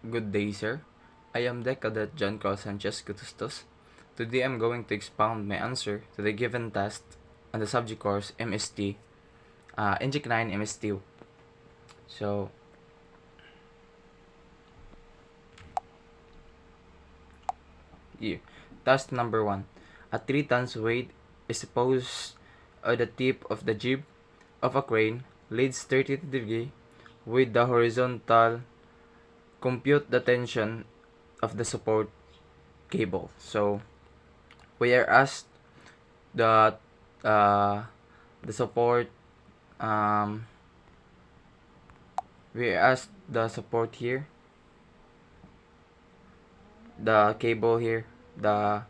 Good day, sir. I am Deck Cadet John Carl Sanchez Gutustos. Today I'm going to expound my answer to the given test on the subject course MST, Ngec 9 MST. So, yeah. Task number 1. A 3 tons weight is posed at the tip of the jib of a crane leads 30 degrees with the horizontal. Compute the tension of the support cable. So, we are asked the uh, the support um, we asked the support here, the cable here, the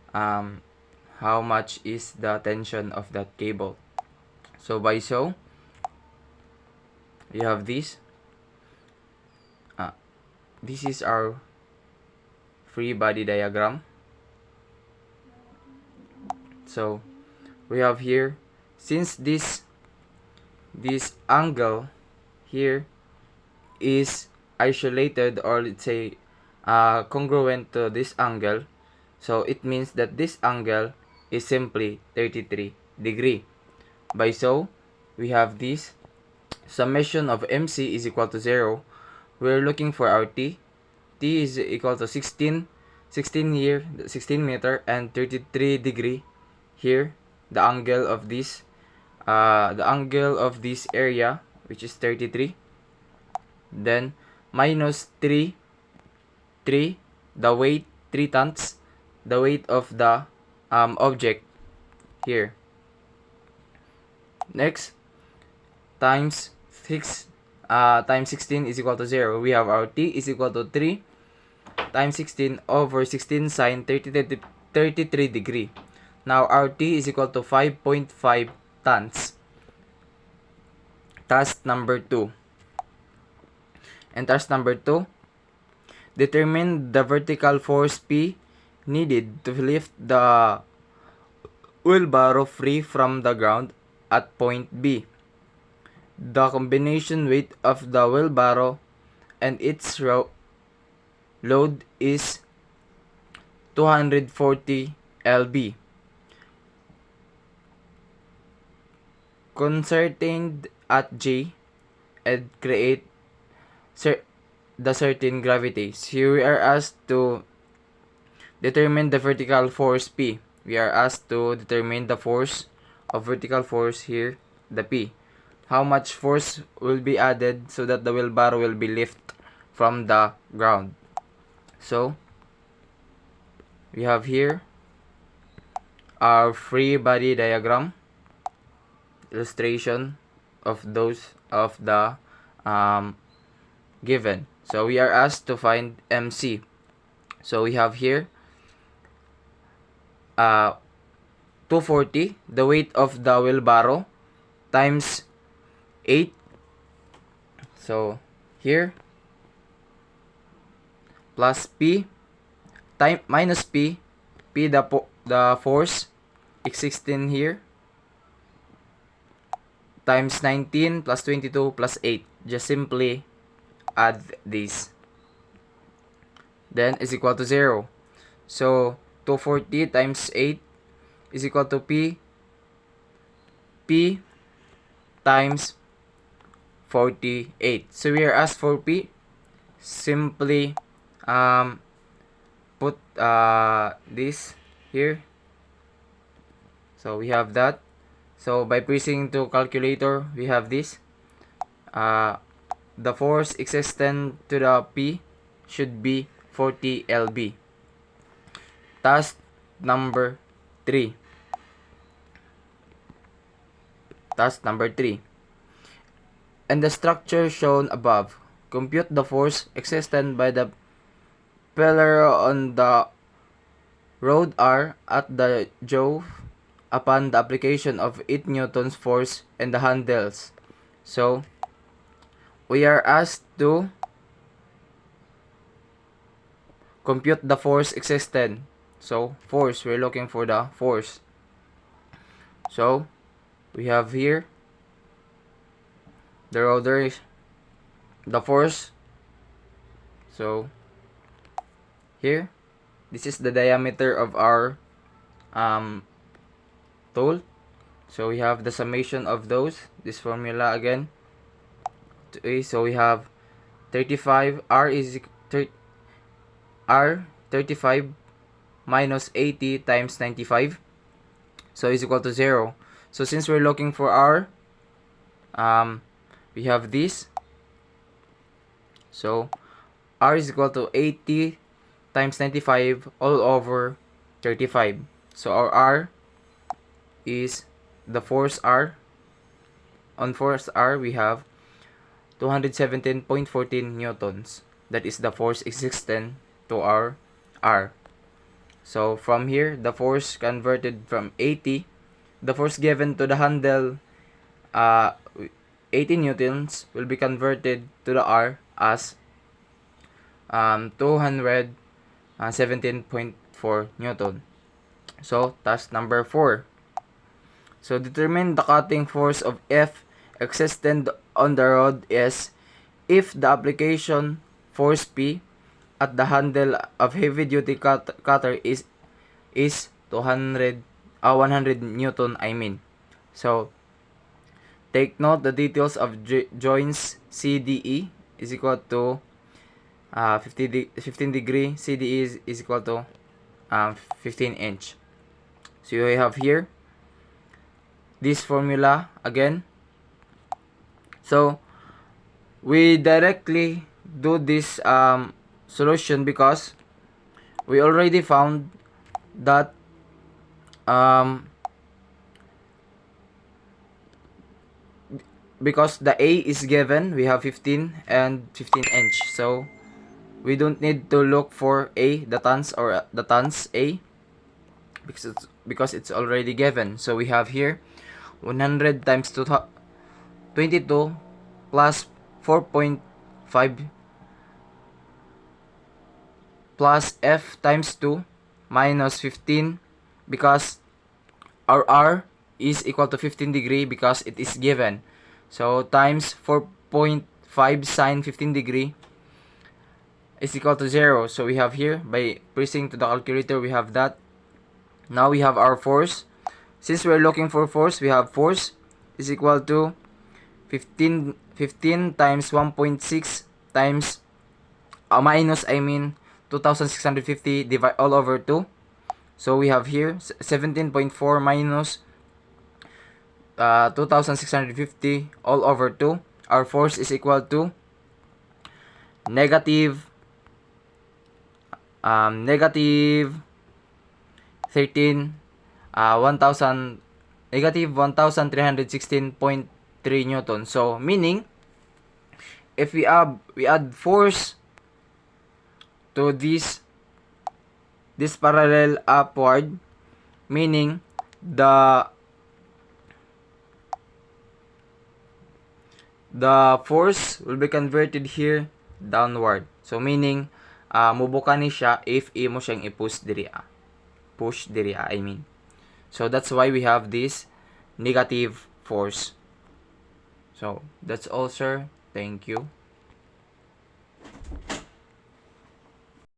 how much is the tension of that cable. So you have this. This is our free body diagram. So we have here, since this angle here is isolated, or let's say congruent to this angle, so it means that this angle is simply 33 degree. By so, we have this summation of MC is equal to 0. We're looking for our T. T is equal to 16 meter and 33 degree. Here, the angle of this area, which is 33. Then minus 3, the weight, 3 tons, the weight of the object here. Next, times 16 is equal to 0. We have our T is equal to 3 times 16 over 16 sine 33 degree. Now, our T is equal to 5.5 tons. Task number 2. And task number 2, determine the vertical force P needed to lift the wheelbarrow free from the ground at point B. The combination weight of the wheelbarrow and its load is 240 lb. Concertained at J and create the certain gravities. Here we are asked to determine the vertical force P. We are asked to determine the force of vertical force here, the P. How much force will be added so that the wheelbarrow will be lifted from the ground. So, we have here our free body diagram, illustration of those of the given. So we are asked to find MC. So we have here 240, the weight of the wheelbarrow, times 8. So here, plus P, minus P, the force, is 16 here, times 19 plus 22 plus 8. Just simply add this. Then is equal to 0. So 240 times 8 is equal to P times 48. So we are asked for P. Simply put this here. So we have that. So by pressing to calculator, we have this. The force existent to the P should be 40 lb. Task number 3. Task number 3. And the structure shown above, compute the force existent by the pillar on the rod R at the jaw upon the application of 8 newtons force and the handles. So, we are asked to compute the force existent. So, force, we're looking for the force. So, we have here the force. So here, this is the diameter of our tool. So we have the summation of those, this formula again. So we have 35 R 35 minus 80 times 95, so is equal to 0. So since we're looking for R, we have this. So R is equal to 80 times 95 all over 35. So our R is the force R. On force R, we have 217.14 newtons. That is the force existent to our R. So from here, the force converted from 80, the force given to the handle, 80 newtons, will be converted to the R as 217.4 newton. So task number 4. So determine the cutting force of F existent on the rod is if the application force P at the handle of heavy duty cutter is 100 newton, I mean. So take note the details of joints CDE is equal to 15 degree, CDE is equal to 15 inch. So you have here this formula again. So we directly do this solution because we already found that because the A is given, we have 15 and 15 inch. So we don't need to look for A, the tons or the tons A, because it's already given. So we have here 100 times 22 plus 4.5 plus F times 2 minus 15, because our R is equal to 15 degree because it is given. So times 4.5 sine 15 degree is equal to 0. So we have here, by pressing to the calculator, we have that. Now we have our force. Since we're looking for force, we have force is equal to 15 times 1.6 times minus 2650 divide all over 2. So we have here 17.4 minus 2650 all over 2. Our force is equal to negative 13 1000 negative 1316.3 newton. So meaning if we add force to this parallel upward, meaning the force will be converted here downward. So meaning mubuka ni siya if imo siyang i-push diri I mean. So that's why we have this negative force. So that's all, sir. Thank you.